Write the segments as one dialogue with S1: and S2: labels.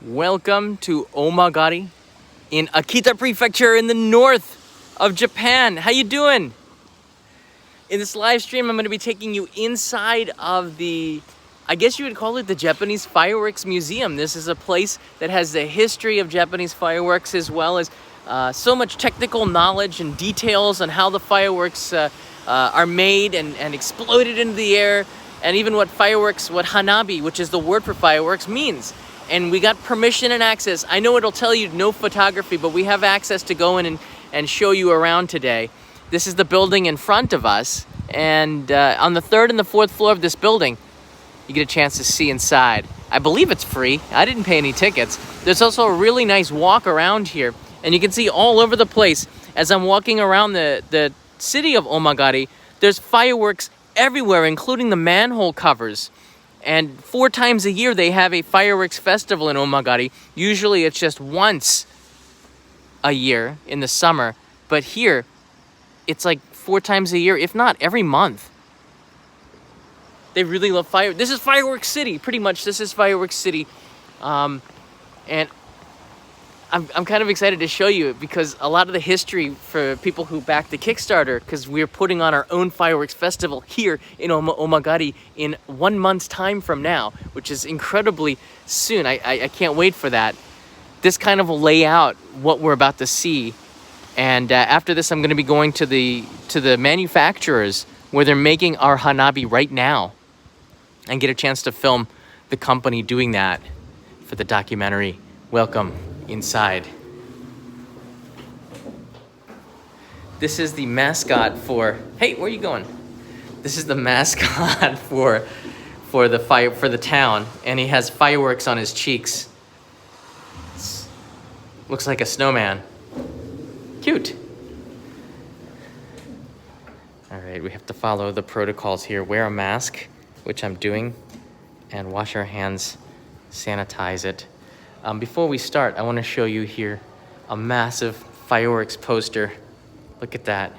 S1: Welcome to Omagadi in Akita Prefecture in the north of Japan. How you doing? In this live stream, I'm going to be taking you inside of the, I guess you would call it the Japanese Fireworks Museum. This is a place that has the history of Japanese fireworks as well as so much technical knowledge and details on how the fireworks are made and exploded into the air, and even what Hanabi, which is the word for fireworks, means. And we got permission and access. I know it'll tell you no photography, but we have access to go in and show you around today. This is the building in front of us. And on the third and the fourth floor of this building, you get a chance to see inside. I believe it's free. I didn't pay any tickets. There's also a really nice walk around here. And you can see all over the place as I'm walking around the city of Omagadi, there's fireworks everywhere, including the manhole covers. And 4 times a year, they have a fireworks festival in Omagadi. Usually it's just once a year in the summer. But here, it's like 4 times a year, if not every month. They really love fire. This is Fireworks City, pretty much. This is Fireworks City. And I'm kind of excited to show you because a lot of the history for people who back the Kickstarter, because we're putting on our own fireworks festival here in Omagadi in 1 month's time from now, which is incredibly soon. I can't wait for that. This kind of will lay out what we're about to see. And after this, I'm going to be going to the manufacturers where they're making our Hanabi right now and get a chance to film the company doing that for the documentary. Welcome inside. This is the mascot for, hey, where are you going? This is the mascot for the town, and he has fireworks on his cheeks. Looks like a snowman. Cute. All right, we have to follow the protocols here. Wear a mask, which I'm doing, and wash our hands, sanitize it. Before we start, I want to show you here a massive fireworks poster. Look at that.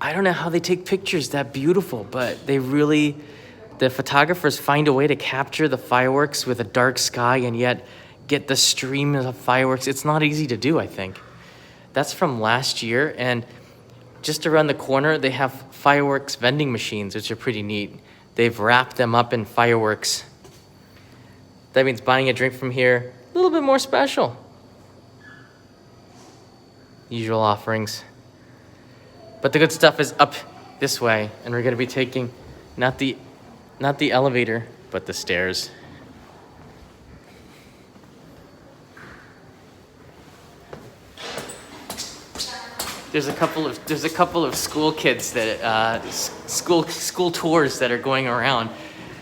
S1: I don't know how they take pictures that beautiful, but the photographers find a way to capture the fireworks with a dark sky and yet get the stream of fireworks. It's not easy to do, I think. That's from last year, and just around the corner, they have fireworks vending machines, which are pretty neat. They've wrapped them up in fireworks. That means buying a drink from here, a little bit more special. Usual offerings. But the good stuff is up this way, and we're gonna be taking not the elevator, but the stairs. There's a couple of school kids that school tours that are going around,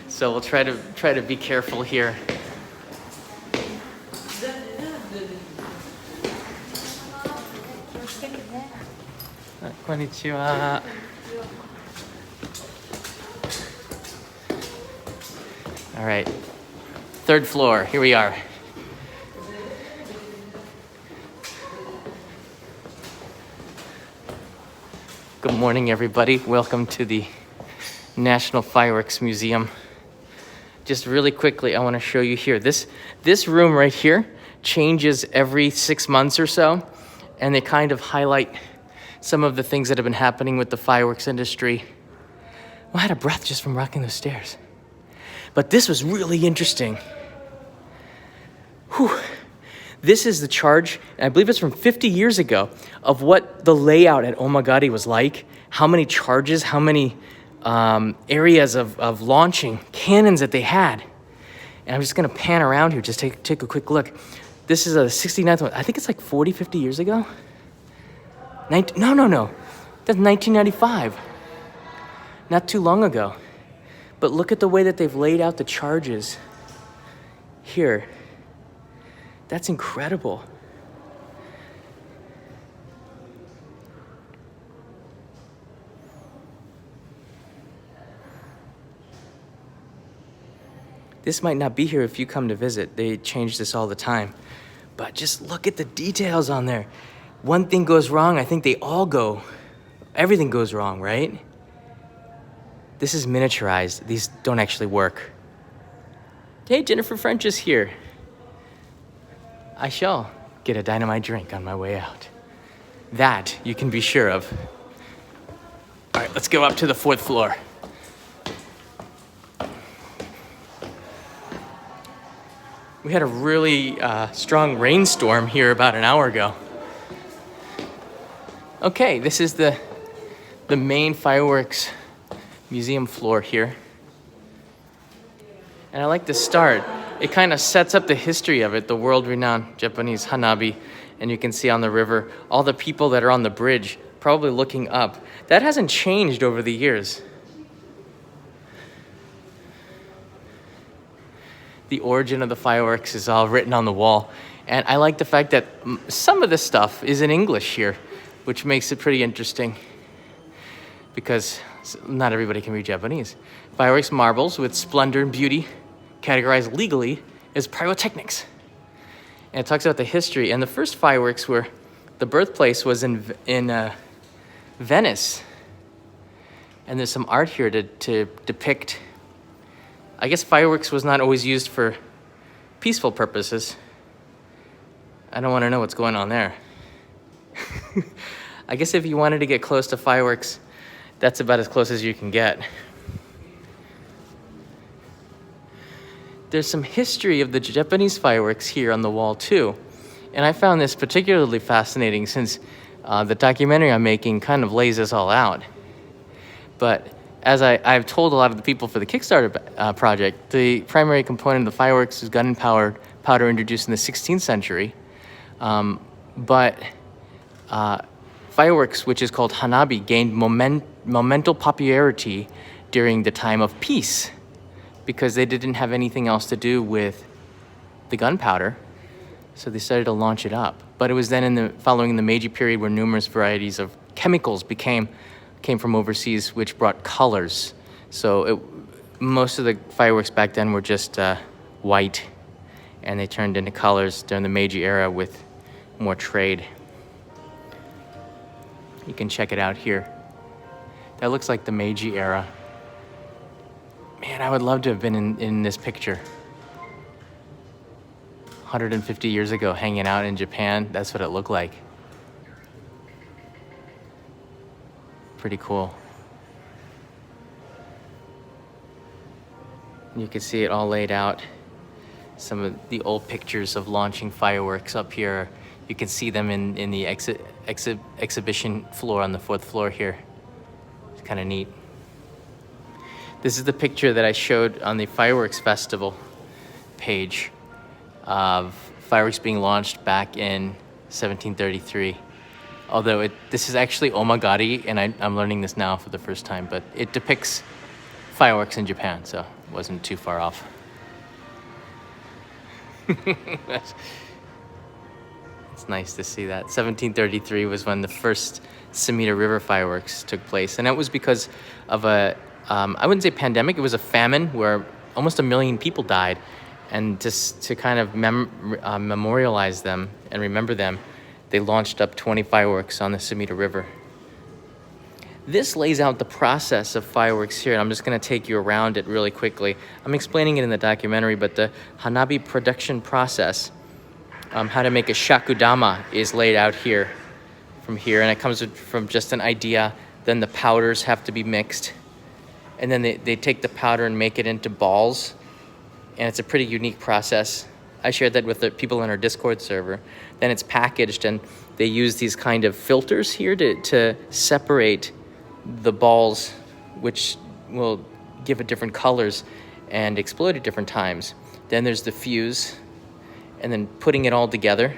S1: so we'll try to be careful here. Konnichiwa. All right, 3rd floor, here we are. Good morning, everybody. Welcome to the National Fireworks Museum. Just really quickly, I want to show you here. This room right here changes every 6 months or so, and they kind of highlight some of the things that have been happening with the fireworks industry. Well, I had a breath just from rocking those stairs. But this was really interesting. Whew. This is the charge, and I believe it's from 50 years ago, of what the layout at Omagadi was like, how many charges, how many areas of launching cannons that they had. And I'm just gonna pan around here, just take a quick look. This is a 69th one. I think it's like 40, 50 years ago. No. That's 1995. Not too long ago. But look at the way that they've laid out the charges here. That's incredible. This might not be here if you come to visit. They change this all the time. But just look at the details on there. One thing goes wrong, I think they all go. Everything goes wrong, right? This is miniaturized. These don't actually work. Hey, Jennifer French is here. I shall get a dynamite drink on my way out. That you can be sure of. All right, let's go up to the 4th floor. We had a really strong rainstorm here about an hour ago. Okay, this is the main fireworks museum floor here. And I like to start. It kind of sets up the history of it, the world-renowned Japanese Hanabi. And you can see on the river, all the people that are on the bridge, probably looking up. That hasn't changed over the years. The origin of the fireworks is all written on the wall. And I like the fact that some of the stuff is in English here, which makes it pretty interesting because not everybody can read Japanese. Fireworks marbles with splendor and beauty, categorized legally as pyrotechnics. And it talks about the history. And the first fireworks were, the birthplace was in Venice. And there's some art here to depict, I guess fireworks was not always used for peaceful purposes. I don't want to know what's going on there. I guess if you wanted to get close to fireworks, that's about as close as you can get. There's some history of the Japanese fireworks here on the wall too. And I found this particularly fascinating since the documentary I'm making kind of lays this all out. But as I've told a lot of the people for the Kickstarter project, the primary component of the fireworks is gunpowder introduced in the 16th century. But fireworks, which is called Hanabi, gained momental popularity during the time of peace because they didn't have anything else to do with the gunpowder. So they started to launch it up. But it was then following the Meiji period where numerous varieties of chemicals came from overseas, which brought colors. So most of the fireworks back then were just white, and they turned into colors during the Meiji Era with more trade. You can check it out here. That looks like the Meiji Era. Man, I would love to have been in this picture. 150 years ago, hanging out in Japan, that's what it looked like. Pretty cool. You can see it all laid out. Some of the old pictures of launching fireworks up here. You can see them in the exhibition floor on the 4th floor here. It's kind of neat. This is the picture that I showed on the fireworks festival page of fireworks being launched back in 1733. Although this is actually Omagadi, and I'm learning this now for the first time, but it depicts fireworks in Japan, so it wasn't too far off. It's nice to see that. 1733 was when the first Sumida River fireworks took place, and that was because of I wouldn't say pandemic, it was a famine where almost 1 million people died. And just to kind of memorialize them and remember them, they launched up 20 fireworks on the Sumida River. This lays out the process of fireworks here, and I'm just going to take you around it really quickly. I'm explaining it in the documentary, but the Hanabi production process, how to make a Shakudama, is laid out here, from here, and it comes from just an idea. Then the powders have to be mixed, and then they take the powder and make it into balls, and it's a pretty unique process. I shared that with the people in our Discord server. Then it's packaged, and they use these kind of filters here to separate the balls, which will give it different colors and explode at different times. Then there's the fuse, and then putting it all together.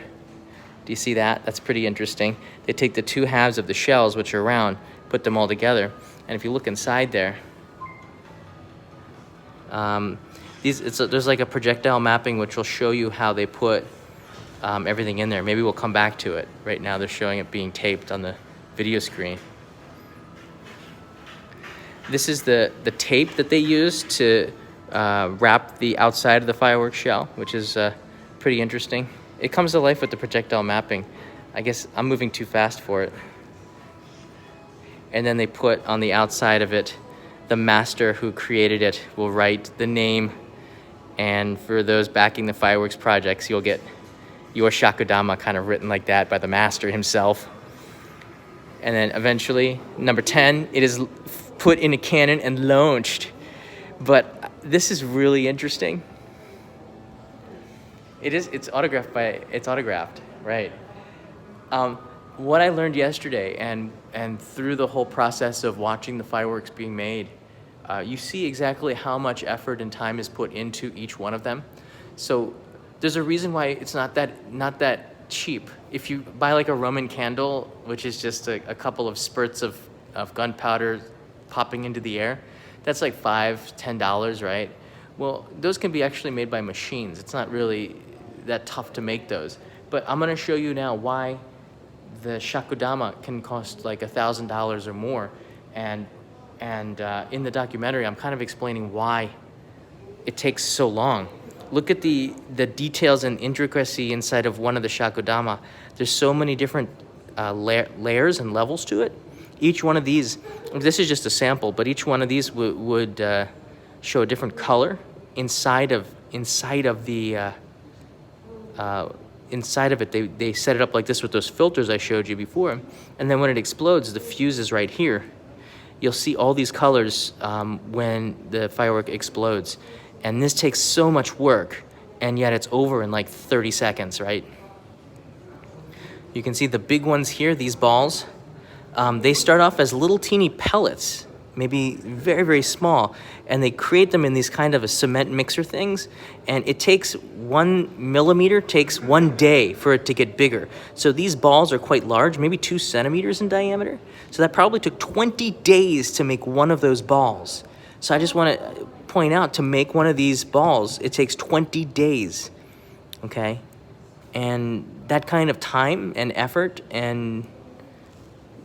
S1: Do you see that? That's pretty interesting. They take the two halves of the shells, which are round, put them all together, and if you look inside there, there's like a projectile mapping which will show you how they put everything in there. Maybe we'll come back to it. Right now they're showing it being taped on the video screen. This is the tape that they use to wrap the outside of the fireworks shell, which is pretty interesting. It comes to life with the projectile mapping. I guess I'm moving too fast for it. And then they put on the outside of it, the master who created it will write the name And for those backing the fireworks projects, you'll get your Shakudama kind of written like that by the master himself. And then eventually, number 10, it is put in a cannon and launched. But this is really interesting. It's autographed, right? What I learned yesterday and through the whole process of watching the fireworks being made, you see exactly how much effort and time is put into each one of them. So there's a reason why it's not that cheap. If you buy like a Roman candle, which is just a couple of spurts of gunpowder popping into the air, that's like $5-10, right? Well, those can be actually made by machines. It's not really that tough to make those. But I'm gonna show you now why the Shakudama can cost like $1,000 or more. And in the documentary, I'm kind of explaining why it takes so long. Look at the details and intricacy inside of one of the Shakudama. There's so many different layers and levels to it. Each one of these, this is just a sample, but each one of these would show a different color inside of it. They set it up like this with those filters I showed you before, and then when it explodes, the fuse is right here. You'll see all these colors when the firework explodes, and this takes so much work, and yet it's over in like 30 seconds, right? You can see the big ones here, these balls. They start off as little teeny pellets, maybe very, very small, and they create them in these kind of a cement mixer things, and it takes 1 millimeter, takes 1 day for it to get bigger. So these balls are quite large, maybe 2 centimeters in diameter. So that probably took 20 days to make one of those balls. So I just want to point out, to make one of these balls, it takes 20 days, okay? And that kind of time and effort, and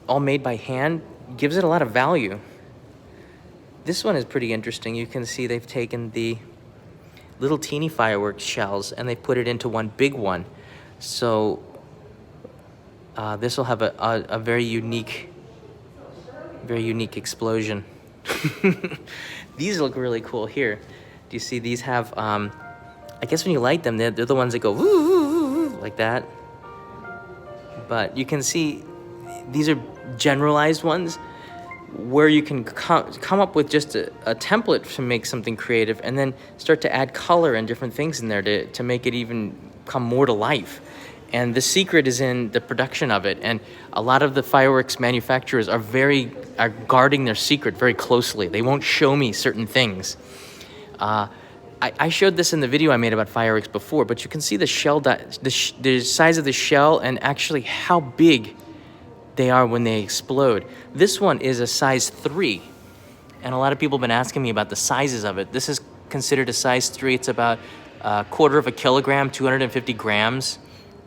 S1: all made by hand, gives it a lot of value. This one is pretty interesting. You can see they've taken the little teeny fireworks shells and they put it into one big one. So this will have a very unique explosion. These look really cool here. Do you see these have, I guess when you light them, they're the ones that go woo, woo, woo, woo, like that. But you can see these are generalized ones where you can come up with just a template to make something creative, and then start to add color and different things in there to make it even come more to life. And the secret is in the production of it. And a lot of the fireworks manufacturers are guarding their secret very closely. They won't show me certain things. I showed this in the video I made about fireworks before, but you can see the shell, the size of the shell, and actually how big they are when they explode. This one is a size 3, and a lot of people have been asking me about the sizes of it. This is considered a size 3. It's about 1/4 of a kilogram, 250 grams.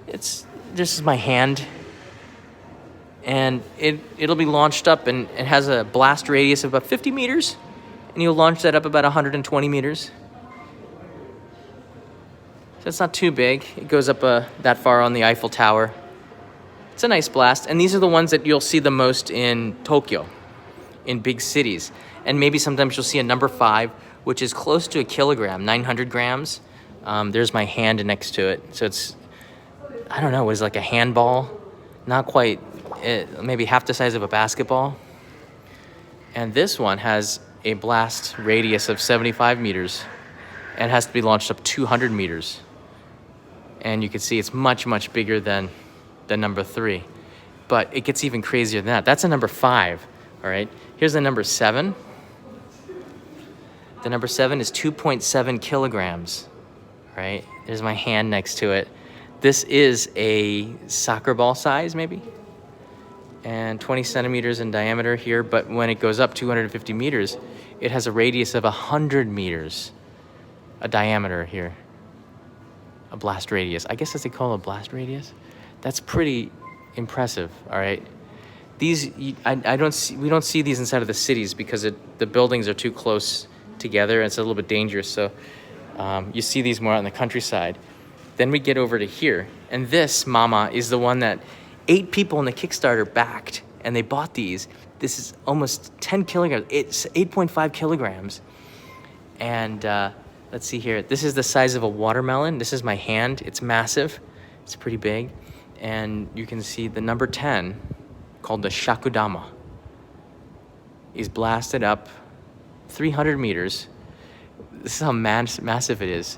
S1: This is my hand, and it'll be launched up, and it has a blast radius of about 50 meters, and you'll launch that up about 120 meters. So it's not too big. It goes up that far on the Eiffel Tower. It's a nice blast, and these are the ones that you'll see the most in Tokyo, in big cities. And maybe sometimes you'll see a number 5, which is close to a kilogram, 900 grams. There's my hand next to it. So it's, I don't know, it's like a handball, not quite, maybe half the size of a basketball. And this one has a blast radius of 75 meters and has to be launched up 200 meters. And you can see it's much, much bigger than the number 3, but it gets even crazier than that. That's a number 5, all right? Here's the number 7. The number 7 is 2.7 kilograms, right? There's my hand next to it. This is a soccer ball size, maybe, and 20 centimeters in diameter here, but when it goes up 250 meters, it has a radius of 100 meters, a diameter here, a blast radius. I guess that's what they call a blast radius. That's pretty impressive, all right? These, we don't see these inside of the cities because the buildings are too close together, and it's a little bit dangerous. So you see these more out in the countryside. Then we get over to here, and this mama is the one that 8 people in the Kickstarter backed, and they bought these. This is almost 10 kilograms. It's 8.5 kilograms, and let's see here. This is the size of a watermelon. This is my hand. It's massive. It's pretty big. And you can see the number 10, called the Shakudama, is blasted up 300 meters. This is how massive it is,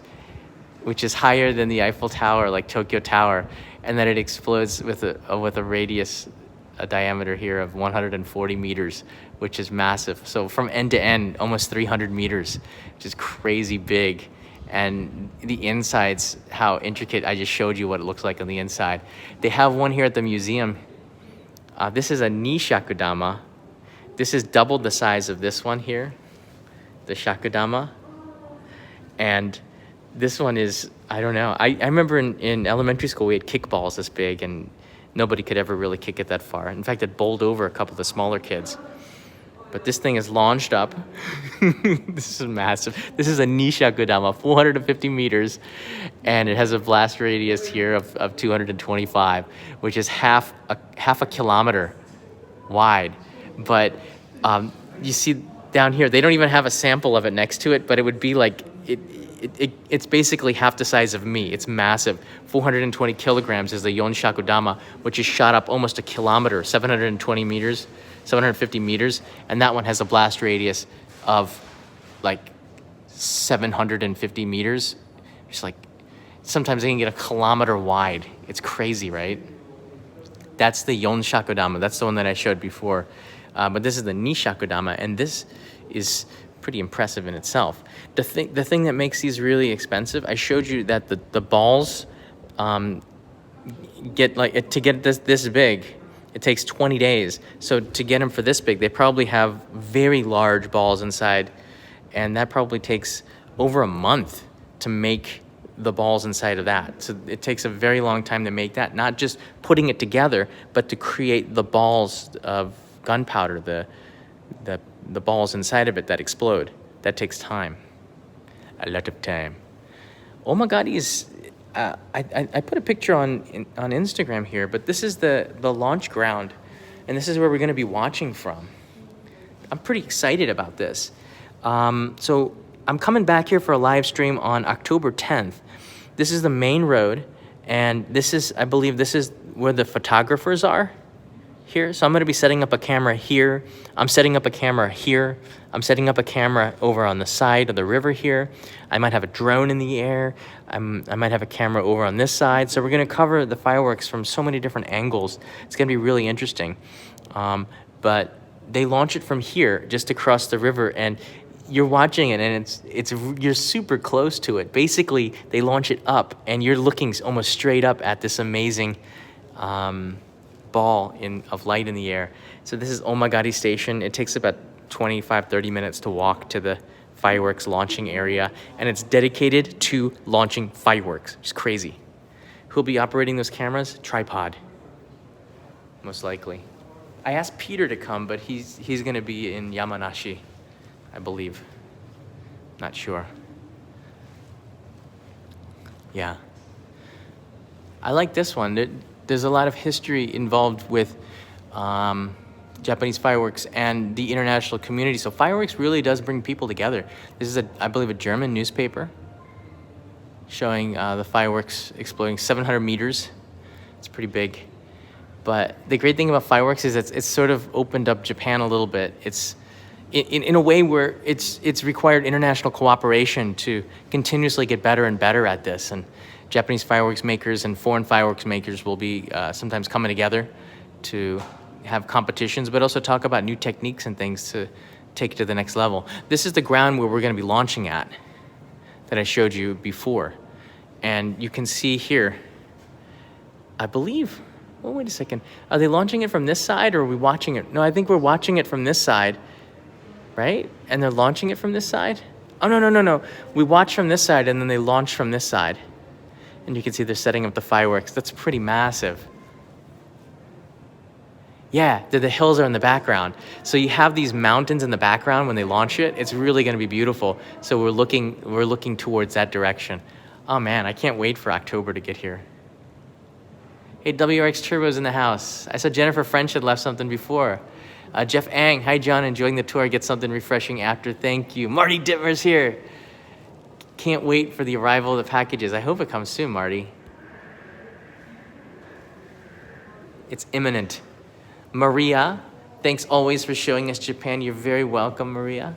S1: which is higher than the Eiffel Tower, like Tokyo Tower, and then it explodes with a radius, a diameter here of 140 meters, which is massive. So from end to end, almost 300 meters, which is crazy big. And the insides, how intricate. I just showed you what it looks like on the inside. They have one here at the museum. This is a Nishakodama. This is double the size of this one here, the Shakudama. And this one is, I don't know. I remember in elementary school we had kickballs this big and nobody could ever really kick it that far. In fact, it bowled over a couple of the smaller kids. But this thing is launched up. This is massive. This is a Nishakodama, 450 meters, and it has a blast radius here of 225, which is half a kilometer wide. But you see down here, they don't even have a sample of it next to it, but it would be like, it's basically half the size of me. It's massive. 420 kilograms is the Shakudama, which is shot up almost a kilometer, 720 meters. 750 meters, and that one has a blast radius of like 750 meters. It's like, sometimes they can get a kilometer wide. It's crazy, right? That's the Shakudama. That's the one that I showed before. But this is the Nishakodama, and this is pretty impressive in itself. The thing that makes these really expensive, I showed you that the balls get like, to get this big, it takes 20 days. So to get them for this big, they probably have very large balls inside, and that probably takes over a month to make the balls inside of that. So it takes a very long time to make that, not just putting it together, but to create the balls of gunpowder, the balls inside of it that explode. That takes time, a lot of time. Omagadi is, I put a picture on Instagram here, but this is the launch ground, and this is where we're going to be watching from. I'm pretty excited about this. So I'm coming back here for a live stream on October 10th. This is the main road, and this is, I believe this is where the photographers are here. So I'm going to be setting up a camera here. I'm setting up a camera here. I'm setting up a camera over on the side of the river here. I might have a drone in the air. I might have a camera over on this side. So we're going to cover the fireworks from so many different angles. It's going to be really interesting. But they launch it from here, just across the river, and you're watching it, and you're super close to it. Basically, they launch it up, and you're looking almost straight up at this amazing ball of light in the air. So this is Omagadi Station. It takes about 25-30 minutes to walk to the fireworks launching area, and it's dedicated to launching fireworks. It's crazy. Who'll be operating those cameras? Tripod, most likely. I asked Peter to come, but he's going to be in Yamanashi, I believe. Not sure. Yeah. I like this one. There's a lot of history involved with Japanese fireworks and the international community. So fireworks really does bring people together. This is, I believe, a German newspaper showing the fireworks exploding 700 meters. It's pretty big. But the great thing about fireworks is it's sort of opened up Japan a little bit. It's in a way where it's required international cooperation to continuously get better and better at this. And Japanese fireworks makers and foreign fireworks makers will be sometimes coming together to have competitions, but also talk about new techniques and things to take it to the next level. This is the ground where we're going to be launching at that I showed you before. And you can see here, I believe, oh, wait a second. Are they launching it from this side, or are we watching it? No, I think we're watching it from this side, right? And they're launching it from this side? Oh, no. We watch from this side, and then they launch from this side. And you can see they're setting up the fireworks. That's pretty massive. Yeah, the hills are in the background. So you have these mountains in the background when they launch it. It's really going to be beautiful. So we're looking towards that direction. Oh man, I can't wait for October to get here. Hey, WRX Turbo's in the house. I saw Jennifer French had left something before. Jeff Ang, hi John, enjoying the tour. Get something refreshing after. Thank you. Marty Dittmer's here. Can't wait for the arrival of the packages. I hope it comes soon, Marty. It's imminent. Maria, thanks always for showing us Japan. You're very welcome, Maria.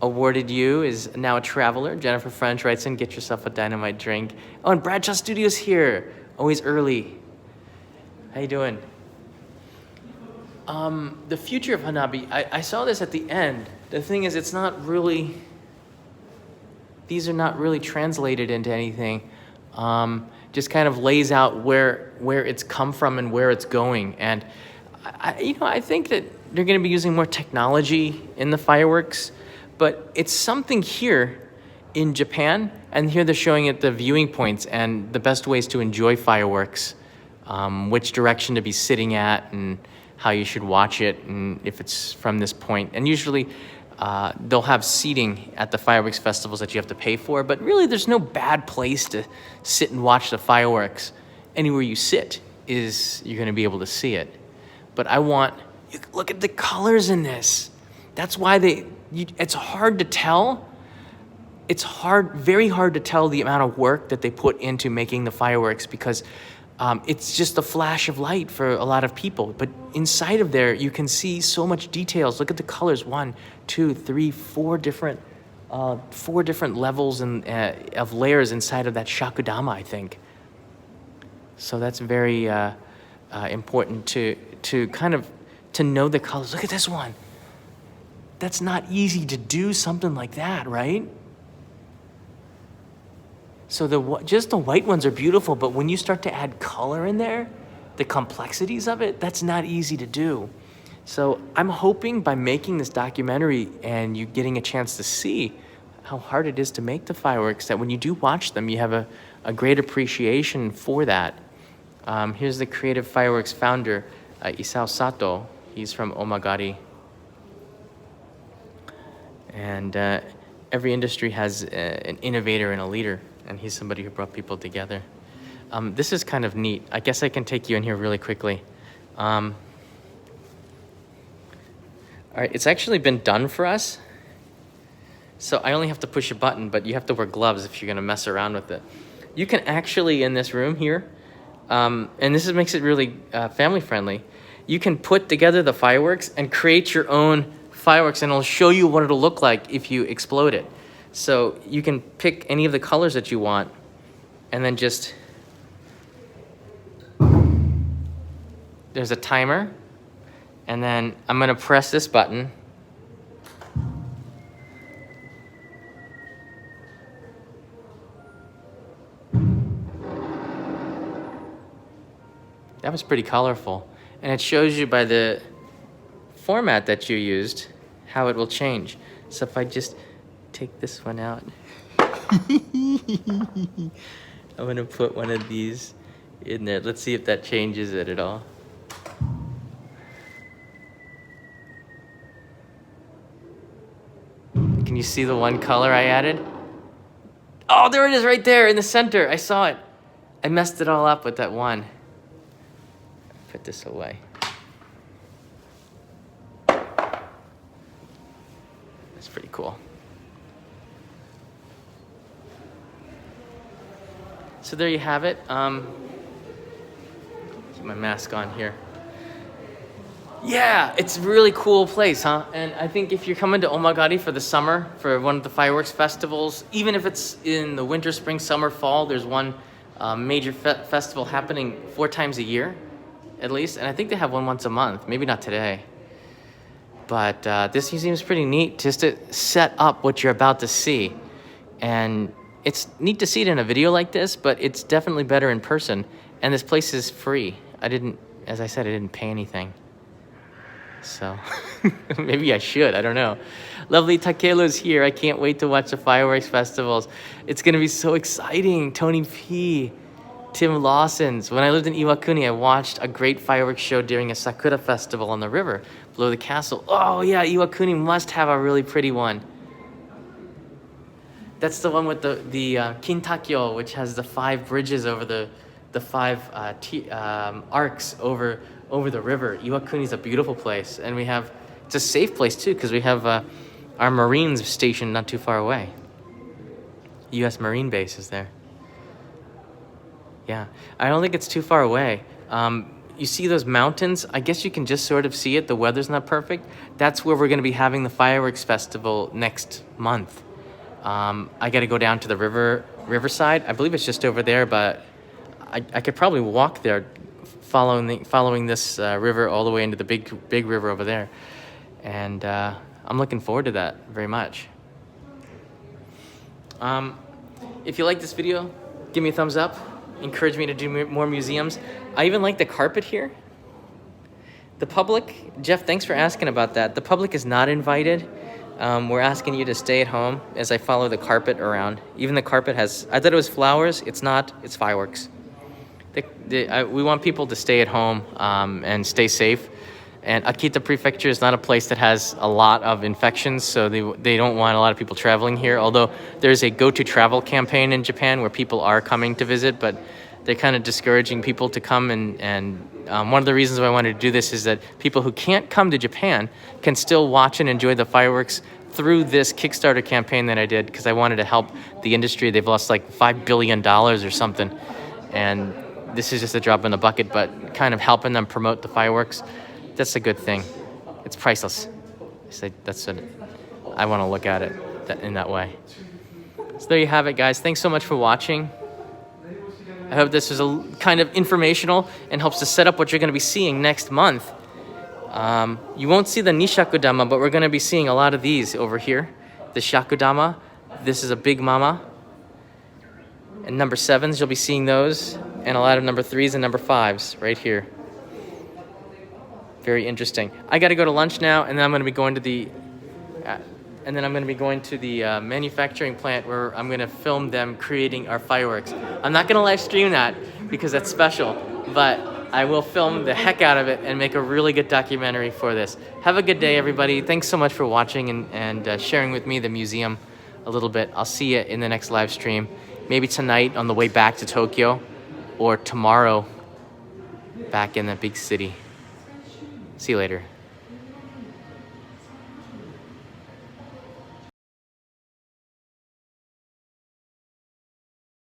S1: Awarded you is now a traveler. Jennifer French writes in, get yourself a dynamite drink. Oh, and Bradshaw Studios here, always early. How you doing? The future of Hanabi, I saw this at the end. The thing is, it's not really, these are not really translated into anything. Just kind of lays out where it's come from and where it's going. And I think that they're going to be using more technology in the fireworks, but it's something here in Japan, and here they're showing it the viewing points and the best ways to enjoy fireworks, which direction to be sitting at and how you should watch it, and if it's from this point. And usually they'll have seating at the fireworks festivals that you have to pay for, but really there's no bad place to sit and watch the fireworks. Anywhere you sit you're gonna be able to see it. But look at the colors in this. That's why it's hard to tell. It's very hard to tell the amount of work that they put into making the fireworks, because it's just a flash of light for a lot of people. But inside of there, you can see so much details. Look at the colors. 1, 2, 3, 4 different levels of layers inside of that Shakudama, I think. So that's very important to kind of to know the colors. Look at this one. That's not easy to do something like that, right? So just the white ones are beautiful, but when you start to add color in there, the complexities of it, that's not easy to do. So I'm hoping by making this documentary and you getting a chance to see how hard it is to make the fireworks, that when you do watch them, you have a great appreciation for that. Here's the creative fireworks founder, Isao Sato. He's from Omagadi. And every industry has an innovator and a leader, and he's somebody who brought people together. This is kind of neat. I guess I can take you in here really quickly. All right, it's actually been done for us. So I only have to push a button, but you have to wear gloves if you're gonna mess around with it. You can actually, in this room here, and this makes it really family friendly, you can put together the fireworks and create your own fireworks, and it'll show you what it'll look like if you explode it. So you can pick any of the colors that you want, and then just, there's a timer, and then I'm gonna press this button. That was pretty colorful. And it shows you by the format that you used how it will change. So if I just take this one out, I'm gonna put one of these in there. Let's see if that changes it at all. Can you see the one color I added? Oh, there it is right there in the center. I saw it. I messed it all up with that one. Put this away. That's pretty cool. So there you have it. Keep my mask on here. Yeah, it's a really cool place, huh? And I think if you're coming to Omagadi for the summer, for one of the fireworks festivals, even if it's in the winter, spring, summer, fall, there's one major festival happening 4 times a year, at least. And I think they have one once a month, maybe not today. But this seems pretty neat just to set up what you're about to see. And it's neat to see it in a video like this, but it's definitely better in person. And this place is free. As I said, I didn't pay anything. So maybe I should, I don't know. Lovely Takelu's here. I can't wait to watch the fireworks festivals. It's gonna be so exciting. Tony P, Tim Lawson's. When I lived in Iwakuni, I watched a great fireworks show during a Sakura festival on the river below the castle. Oh yeah, Iwakuni must have a really pretty one. That's the one with the Kintakyo, which has the 5 bridges over the 5 arcs over the river. Iwakuni is a beautiful place, and it's a safe place too, because we have our Marines stationed not too far away. U.S. Marine base is there. Yeah, I don't think it's too far away. You see those mountains? I guess you can just sort of see it. The weather's not perfect. That's where we're going to be having the fireworks festival next month. I got to go down to the riverside. I believe it's just over there, but I could probably walk there, following this river all the way into the big river over there, and I'm looking forward to that very much. If you like this video, give me a thumbs up. Encourage me to do more museums. I even like the carpet here. The public, Jeff, thanks for asking about that. The public is not invited. We're asking you to stay at home as I follow the carpet around. Even the carpet has, I thought it was flowers. It's not, it's fireworks. We want people to stay at home and stay safe. And Akita Prefecture is not a place that has a lot of infections, so they don't want a lot of people traveling here. Although there's a Go to Travel campaign in Japan where people are coming to visit, but they're kind of discouraging people to come. And one of the reasons why I wanted to do this is that people who can't come to Japan can still watch and enjoy the fireworks through this Kickstarter campaign that I did, because I wanted to help the industry. They've lost like $5 billion or something, and this is just a drop in the bucket, but kind of helping them promote the fireworks. That's a good thing. It's priceless. That's what I want to look at it in that way. So there you have it, guys. Thanks so much for watching. I hope this was a kind of informational and helps to set up what you're going to be seeing next month. You won't see the Nishakadama, but we're going to be seeing a lot of these over here. The Shakudama. This is a big mama. And number 7s, you'll be seeing those. And a lot of number 3s and number 5s right here. Very interesting. I got to go to lunch now, and then I'm going to be going to the manufacturing plant where I'm going to film them creating our fireworks. I'm not going to live stream that because that's special, but I will film the heck out of it and make a really good documentary for this. Have a good day, everybody. Thanks so much for watching and sharing with me the museum a little bit. I'll see you in the next live stream. Maybe tonight on the way back to Tokyo, or tomorrow back in the big city. See you later.